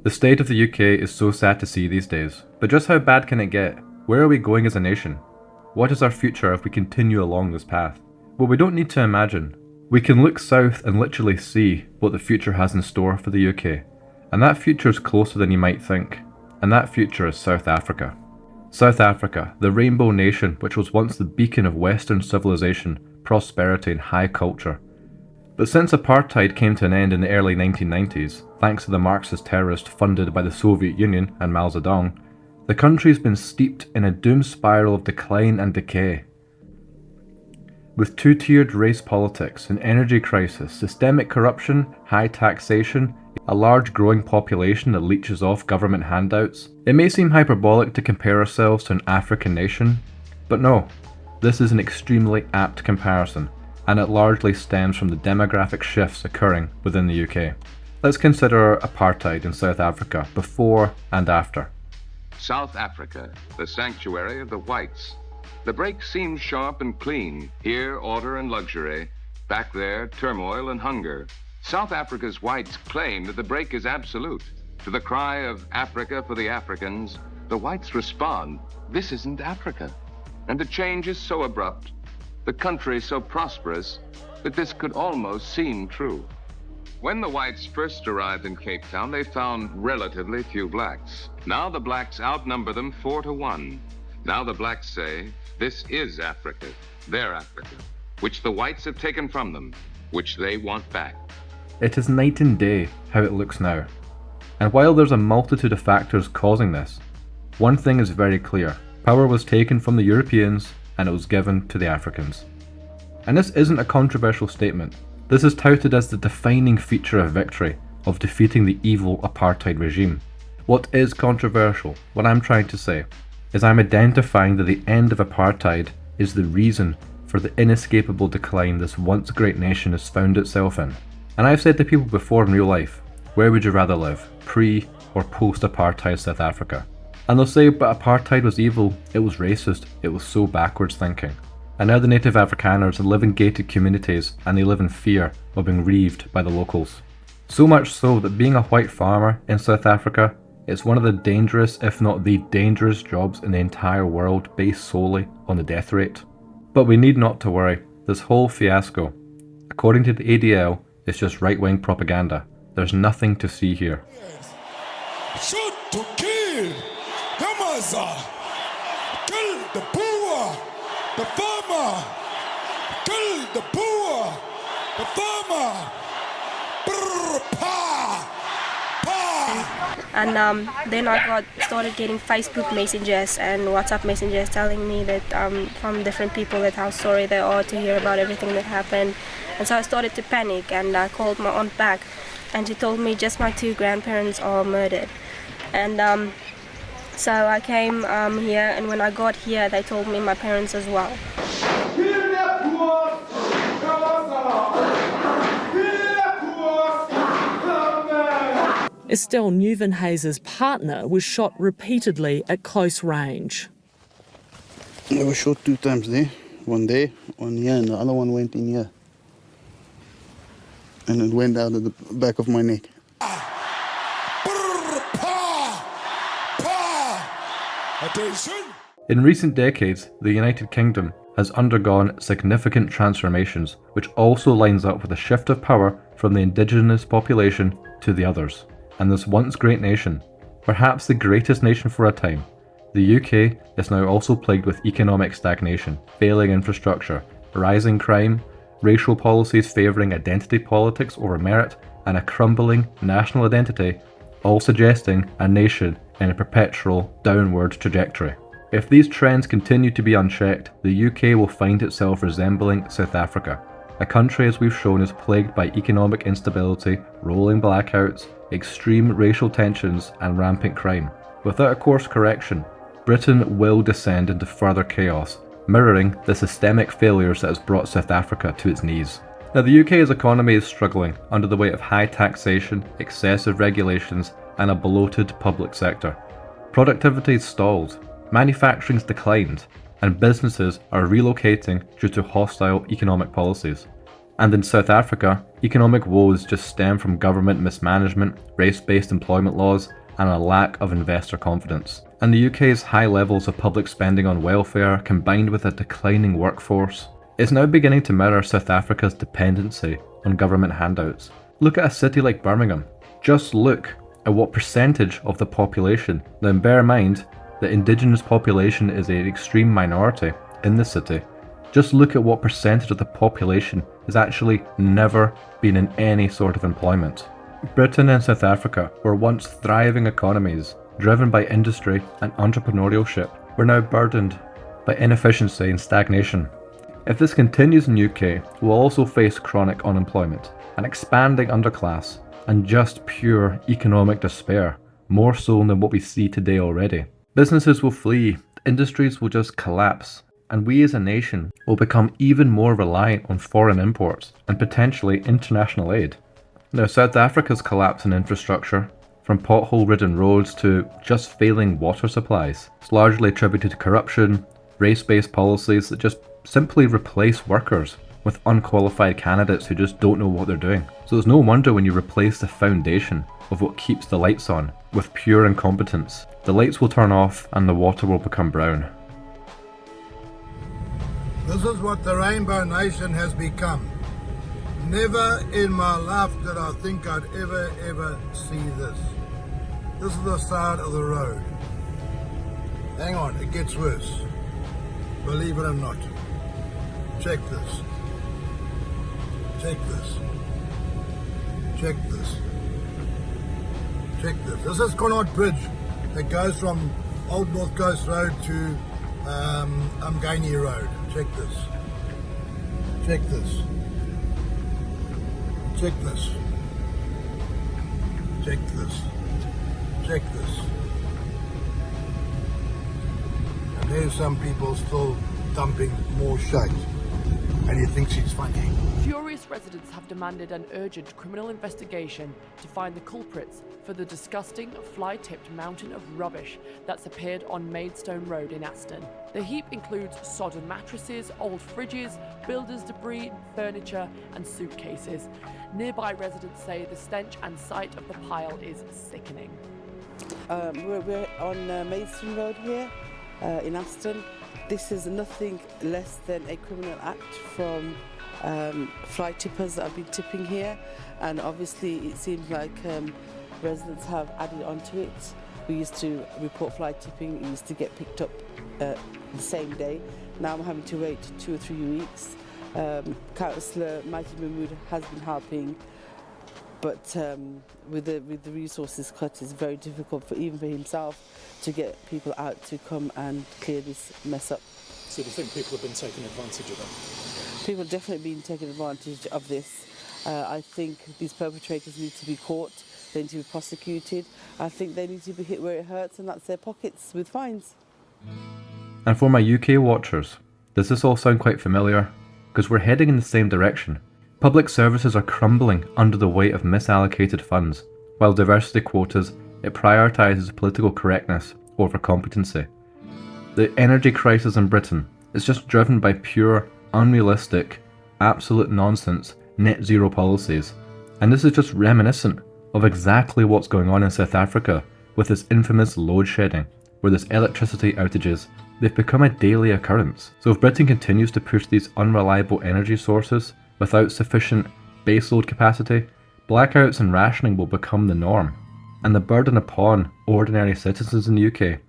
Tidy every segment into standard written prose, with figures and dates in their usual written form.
The state of the UK is so sad to see these days, but just how bad can it get? Where are we going as a nation? What is our future if we continue along this path? Well, we don't need to imagine. We can look south and literally see what the future has in store for the UK. And that future is closer than you might think. And that future is South Africa. South Africa, the rainbow nation which was once the beacon of Western civilization, prosperity and high culture. But since apartheid came to an end in the early 1990s, thanks to the Marxist terrorist funded by the Soviet Union and Mao Zedong, the country's been steeped in a doom spiral of decline and decay. With two-tiered race politics, an energy crisis, systemic corruption, high taxation, a large growing population that leeches off government handouts, it may seem hyperbolic to compare ourselves to an African nation, but no, this is an extremely apt comparison, and it largely stems from the demographic shifts occurring within the UK. Let's consider apartheid in South Africa before and after. South Africa, the sanctuary of the whites. The break seems sharp and clean. Here, order and luxury. Back there, turmoil and hunger. South Africa's whites claim that the break is absolute. To the cry of Africa for the Africans, the whites respond, this isn't Africa. And the change is so abrupt, the country so prosperous, that this could almost seem true. When the whites first arrived in Cape Town, they found relatively few blacks. Now the blacks outnumber them 4-1. Now the blacks say, this is Africa, their Africa, which the whites have taken from them, which they want back. It is night and day how it looks now. And while there's a multitude of factors causing this, one thing is very clear. Power was taken from the Europeans and it was given to the Africans. And this isn't a controversial statement. This is touted as the defining feature of victory, of defeating the evil apartheid regime. What is controversial, what I'm trying to say, is I'm identifying that the end of apartheid is the reason for the inescapable decline this once great nation has found itself in. And I've said to people before in real life, where would you rather live, pre or post-apartheid South Africa? And they'll say, but apartheid was evil, it was racist, it was so backwards thinking. And now the native Afrikaners live in gated communities and they live in fear of being reaved by the locals. So much so that being a white farmer in South Africa is one of the dangerous, if not the dangerous jobs in the entire world based solely on the death rate. But we need not to worry, this whole fiasco, according to the ADL, is just right-wing propaganda. There's nothing to see here. Shoot to kill! Yamaza! Kill the poor! The farmer! Kill the poor! The farmer! Brr, pa! Pa! And then I started getting Facebook messages and WhatsApp messages telling me that from different people that how sorry they are to hear about everything that happened. And so I started to panic and I called my aunt back and she told me just my 2 grandparents are murdered. And so I came here, and when I got here they told me my parents as well. Estelle Nieuwenhuizen's partner was shot repeatedly at close range. I was shot 2 times there, one there, one here, and the other one went in here. And it went out of the back of my neck. In recent decades, the United Kingdom has undergone significant transformations, which also lines up with a shift of power from the indigenous population to the others. And this once great nation, perhaps the greatest nation for a time, the UK is now also plagued with economic stagnation, failing infrastructure, rising crime, racial policies favouring identity politics over merit, and a crumbling national identity, all suggesting a nation in a perpetual downward trajectory. If these trends continue to be unchecked, the UK will find itself resembling South Africa, a country as we've shown is plagued by economic instability, rolling blackouts, extreme racial tensions and rampant crime. Without a course correction, Britain will descend into further chaos, mirroring the systemic failures that has brought South Africa to its knees. Now, the UK's economy is struggling under the weight of high taxation, excessive regulations, and a bloated public sector. Productivity is stalled, manufacturing's declined, and businesses are relocating due to hostile economic policies. And in South Africa, economic woes just stem from government mismanagement, race-based employment laws, and a lack of investor confidence. And the UK's high levels of public spending on welfare, combined with a declining workforce, is now beginning to mirror South Africa's dependency on government handouts. Look at a city like Birmingham. Just look at what percentage of the population, then bear in mind that indigenous population is an extreme minority in the city. Just look at what percentage of the population has actually never been in any sort of employment. Britain and South Africa were once thriving economies, driven by industry and entrepreneurship. We're now burdened by inefficiency and stagnation. If this continues in UK, we'll also face chronic unemployment, an expanding underclass, and just pure economic despair, more so than what we see today already. Businesses will flee, industries will just collapse, and we as a nation will become even more reliant on foreign imports and potentially international aid. Now, South Africa's collapse in infrastructure, from pothole-ridden roads to just failing water supplies, is largely attributed to corruption, race-based policies that just simply replace workers with unqualified candidates who just don't know what they're doing. So there's no wonder when you replace the foundation of what keeps the lights on with pure incompetence, the lights will turn off and the water will become brown. This is what the Rainbow Nation has become. Never in my life did I think I'd ever see this. This is the side of the road. Hang on, it gets worse. Believe it or not. Check this. Check this. Check this. Check this. This is Connaught Bridge that goes from Old North Coast Road to Umgani Road. Check this. Check this. Check this. Check this. Check this. And there's some people still dumping more shite. And he thinks he's funny. Furious residents have demanded an urgent criminal investigation to find the culprits for the disgusting fly-tipped mountain of rubbish that's appeared on Maidstone Road in Aston. The heap includes sodden mattresses, old fridges, builders' debris, furniture and suitcases. Nearby residents say the stench and sight of the pile is sickening. We're on Maidstone Road here in Aston. This is nothing less than a criminal act from fly tippers that have been tipping here, and obviously it seems like residents have added onto it. We used to report fly tipping, it used to get picked up the same day. Now I'm having to wait 2 or 3 weeks. Councillor Mighty Mahmood has been helping, but with the resources cut, it's very difficult even for himself to get people out to come and clear this mess up. So do you think people have been taking advantage of that? People have definitely been taking advantage of this. I think these perpetrators need to be caught, they need to be prosecuted. I think they need to be hit where it hurts, and that's their pockets with fines. And for my UK watchers, does this all sound quite familiar? Because we're heading in the same direction. Public services are crumbling under the weight of misallocated funds, while diversity quotas, it prioritises political correctness over competency. The energy crisis in Britain is just driven by pure, unrealistic, absolute nonsense net zero policies. And this is just reminiscent of exactly what's going on in South Africa with this infamous load shedding, where there's electricity outages. They've become a daily occurrence. So if Britain continues to push these unreliable energy sources without sufficient baseload capacity, blackouts and rationing will become the norm. And the burden upon ordinary citizens in the UK,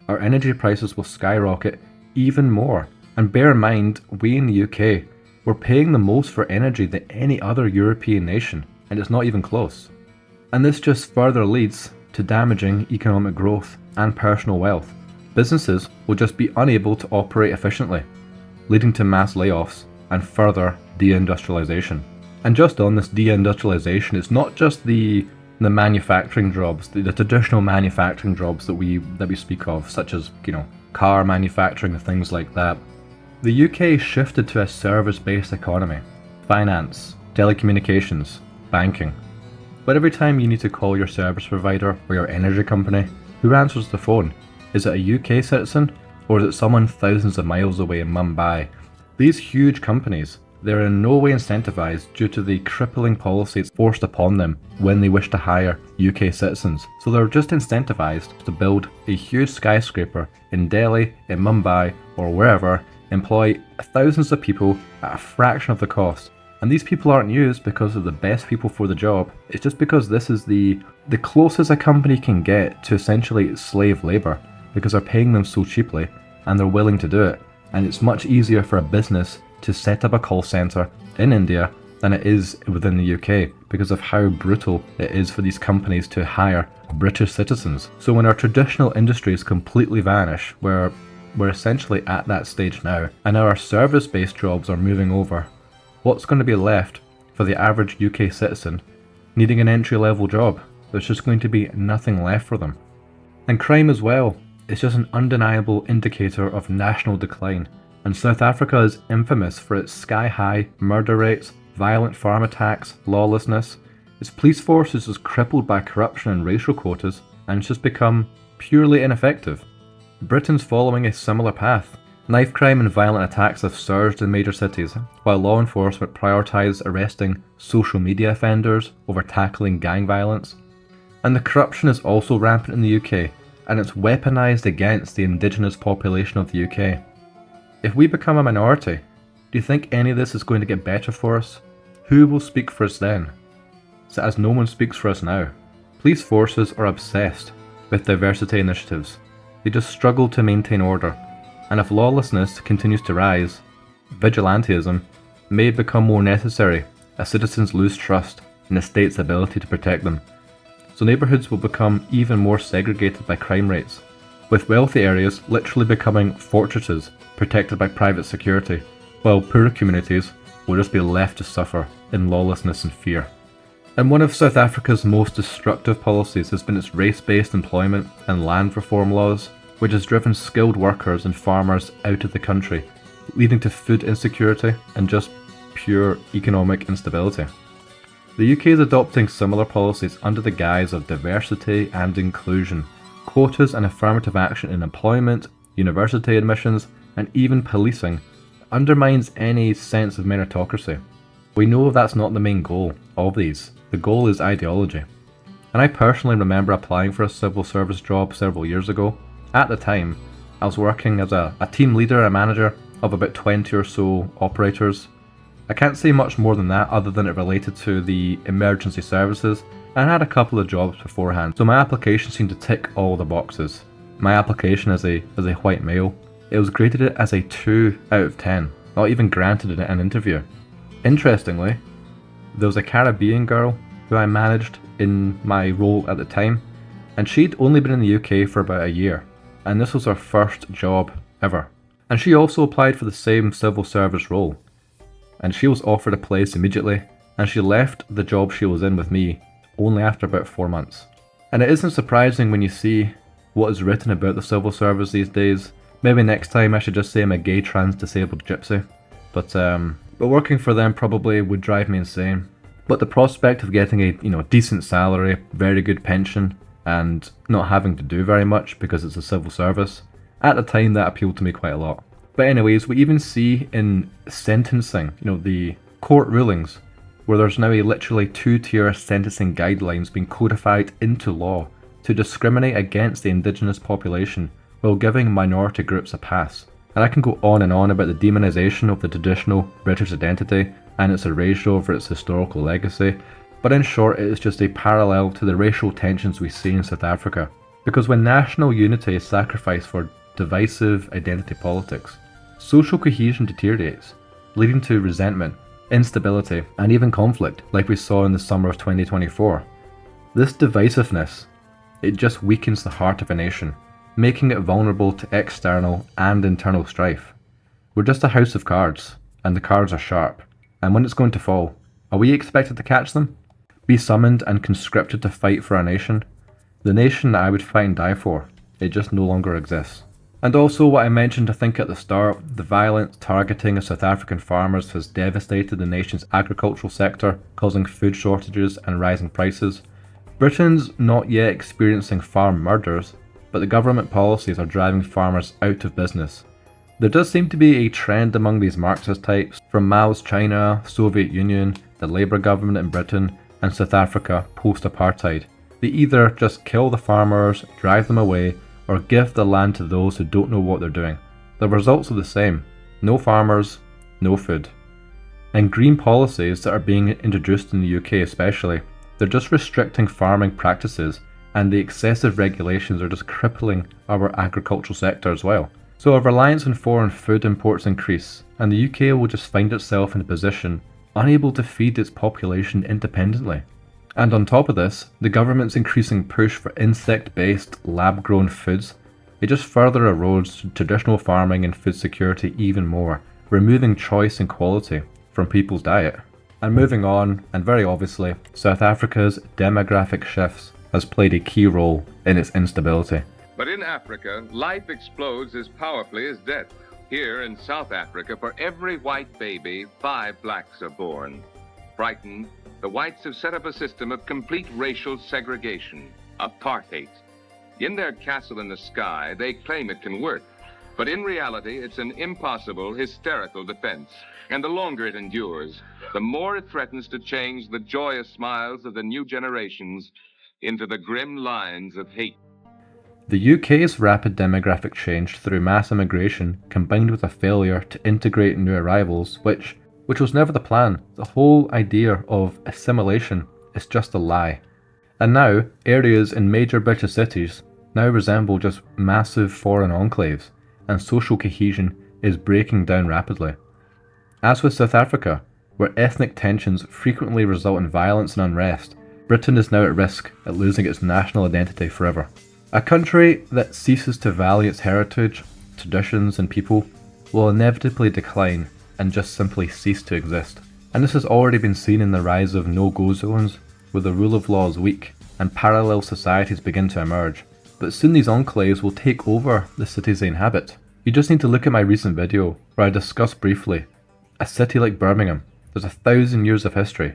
our energy prices will skyrocket even more. And bear in mind, we in the UK, we're paying the most for energy than any other European nation, and it's not even close. And this just further leads to damaging economic growth and personal wealth. Businesses will just be unable to operate efficiently, leading to mass layoffs and further deindustrialization. And just on this deindustrialization, it's not just the manufacturing jobs, the traditional manufacturing jobs that we speak of, such as, car manufacturing and things like that. The UK shifted to a service-based economy, finance, telecommunications, banking. But every time you need to call your service provider or your energy company, who answers the phone? Is it a UK citizen, or is it someone thousands of miles away in Mumbai? These huge companies They are in no way incentivized due to the crippling policies forced upon them when they wish to hire UK citizens. So they're just incentivized to build a huge skyscraper in Delhi, in Mumbai, or wherever, employ thousands of people at a fraction of the cost. And these people aren't used because they're the best people for the job. It's just because this is the closest a company can get to essentially slave labor, because they're paying them so cheaply and they're willing to do it. And it's much easier for a business to set up a call center in India than it is within the UK, because of how brutal it is for these companies to hire British citizens. So when our traditional industries completely vanish, we're essentially at that stage now, and now our service-based jobs are moving over, what's going to be left for the average UK citizen needing an entry-level job? There's just going to be nothing left for them. And crime as well. It's just an undeniable indicator of national decline. And South Africa is infamous for its sky-high murder rates, violent farm attacks, lawlessness. Its police force is just crippled by corruption and racial quotas, and it's just become purely ineffective. Britain's following a similar path. Knife crime and violent attacks have surged in major cities, while law enforcement prioritise arresting social media offenders over tackling gang violence. And the corruption is also rampant in the UK, and it's weaponised against the indigenous population of the UK. If we become a minority, do you think any of this is going to get better for us? Who will speak for us then? So as no one speaks for us now. Police forces are obsessed with diversity initiatives. They just struggle to maintain order. And if lawlessness continues to rise, vigilantism may become more necessary as citizens lose trust in the state's ability to protect them. So neighbourhoods will become even more segregated by crime rates, with wealthy areas literally becoming fortresses protected by private security, while poorer communities will just be left to suffer in lawlessness and fear. And one of South Africa's most destructive policies has been its race-based employment and land reform laws, which has driven skilled workers and farmers out of the country, leading to food insecurity and just pure economic instability. The UK is adopting similar policies under the guise of diversity and inclusion. Quotas and affirmative action in employment, university admissions, and even policing undermines any sense of meritocracy. We know that's not the main goal of these. The goal is ideology. And I personally remember applying for a civil service job several years ago. At the time, I was working as a team leader and a manager of about 20 or so operators. I can't say much more than that other than it related to the emergency services, and I had a couple of jobs beforehand, so my application seemed to tick all the boxes. My application as a white male, it was graded as a 2 out of 10, not even granted an interview. Interestingly, there was a Caribbean girl who I managed in my role at the time, and she'd only been in the UK for about a year, and this was her first job ever. And she also applied for the same civil service role, and she was offered a place immediately, and she left the job she was in with me only after about 4 months. And it isn't surprising when you see what is written about the civil service these days. Maybe next time I should just say I'm a gay trans disabled gypsy, but working for them probably would drive me insane. But the prospect of getting a decent salary, very good pension, and not having to do very much because it's a civil service, at the time that appealed to me quite a lot. But anyways, we even see in sentencing, the court rulings, where there's now a literally 2-tier sentencing guidelines being codified into law to discriminate against the indigenous population while giving minority groups a pass. And I can go on and on about the demonisation of the traditional British identity and its erasure over its historical legacy, but in short it is just a parallel to the racial tensions we see in South Africa. Because when national unity is sacrificed for divisive identity politics, social cohesion deteriorates, leading to resentment, instability, and even conflict, like we saw in the summer of 2024. This divisiveness, it just weakens the heart of a nation, making it vulnerable to external and internal strife. We're just a house of cards, and the cards are sharp, and when it's going to fall, are we expected to catch them? Be summoned and conscripted to fight for our nation? The nation that I would fight and die for, it just no longer exists. And also what I mentioned I think at the start, the violent targeting of South African farmers has devastated the nation's agricultural sector, causing food shortages and rising prices. Britain's not yet experiencing farm murders, but the government policies are driving farmers out of business, There does seem to be a trend among these Marxist types, from Mao's China, Soviet Union, the Labour government in Britain, and South Africa post-apartheid. They either just kill the farmers, drive them away, or give the land to those who don't know what they're doing. The results are the same: no farmers, no food. And green policies that are being introduced in the UK especially, they're just restricting farming practices, and the excessive regulations are just crippling our agricultural sector as well. So our reliance on foreign food imports increase, and the UK will just find itself in a position unable to feed its population independently. And on top of this, the government's increasing push for insect-based, lab-grown foods, it just further erodes traditional farming and food security even more, removing choice and quality from people's diet. And moving on, and very obviously, South Africa's demographic shifts has played a key role in its instability. But in Africa, life explodes as powerfully as death. Here in South Africa, for every white baby, 5 blacks are born. Frightened, the whites have set up a system of complete racial segregation, apartheid. In their castle in the sky, they claim it can work. But in reality, it's an impossible, hysterical defense. And the longer it endures, the more it threatens to change the joyous smiles of the new generations into the grim lines of hate. The UK's rapid demographic change through mass immigration combined with a failure to integrate new arrivals, which was never the plan. The whole idea of assimilation is just a lie. And now, areas in major British cities now resemble just massive foreign enclaves, and social cohesion is breaking down rapidly. As with South Africa, where ethnic tensions frequently result in violence and unrest, Britain is now at risk at losing its national identity forever. A country that ceases to value its heritage, traditions and people will inevitably decline and just simply cease to exist. And this has already been seen in the rise of no-go zones, where the rule of law is weak and parallel societies begin to emerge. But soon these enclaves will take over the cities they inhabit. You just need to look at my recent video where I discuss briefly a city like Birmingham. There's 1,000 years of history.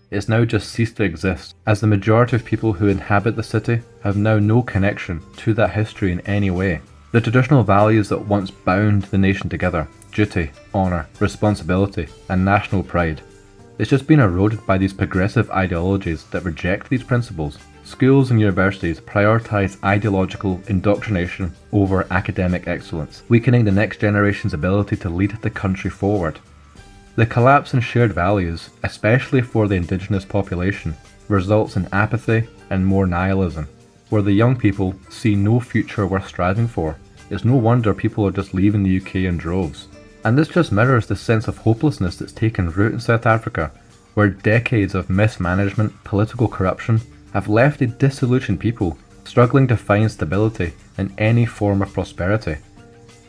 It's now just ceased to exist, as the majority of people who inhabit the city have now no connection to that history in any way. The traditional values that once bound the nation together, duty, honour, responsibility and national pride, it's just been eroded by these progressive ideologies that reject these principles. Schools and universities prioritise ideological indoctrination over academic excellence, weakening the next generation's ability to lead the country forward. The collapse in shared values, especially for the indigenous population, results in apathy and more nihilism, where the young people see no future worth striving for. It's no wonder people are just leaving the UK in droves. And this just mirrors the sense of hopelessness that's taken root in South Africa, where decades of mismanagement, political corruption, have left a disillusioned people struggling to find stability in any form of prosperity.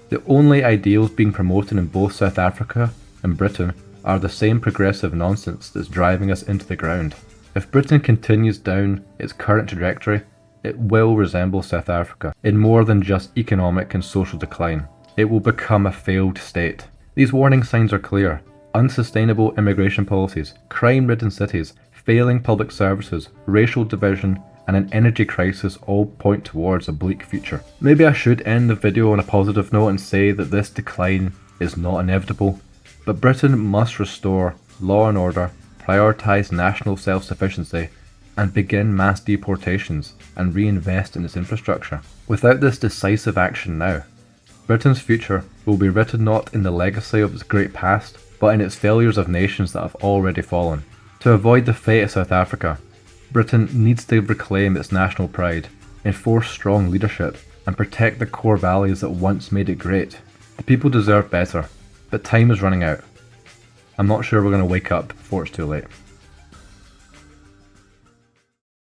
The only ideals being promoted in both South Africa and Britain are the same progressive nonsense that's driving us into the ground. If Britain continues down its current trajectory, it will resemble South Africa in more than just economic and social decline. It will become a failed state. These warning signs are clear. Unsustainable immigration policies, crime-ridden cities, failing public services, racial division, and an energy crisis all point towards a bleak future. Maybe I should end the video on a positive note and say that this decline is not inevitable. But Britain must restore law and order, prioritise national self-sufficiency, and begin mass deportations and reinvest in its infrastructure. Without this decisive action now, Britain's future will be written not in the legacy of its great past, but in its failures of nations that have already fallen. To avoid the fate of South Africa, Britain needs to reclaim its national pride, enforce strong leadership, and protect the core values that once made it great. The people deserve better. But time is running out. I'm not sure we're going to wake up before it's too late.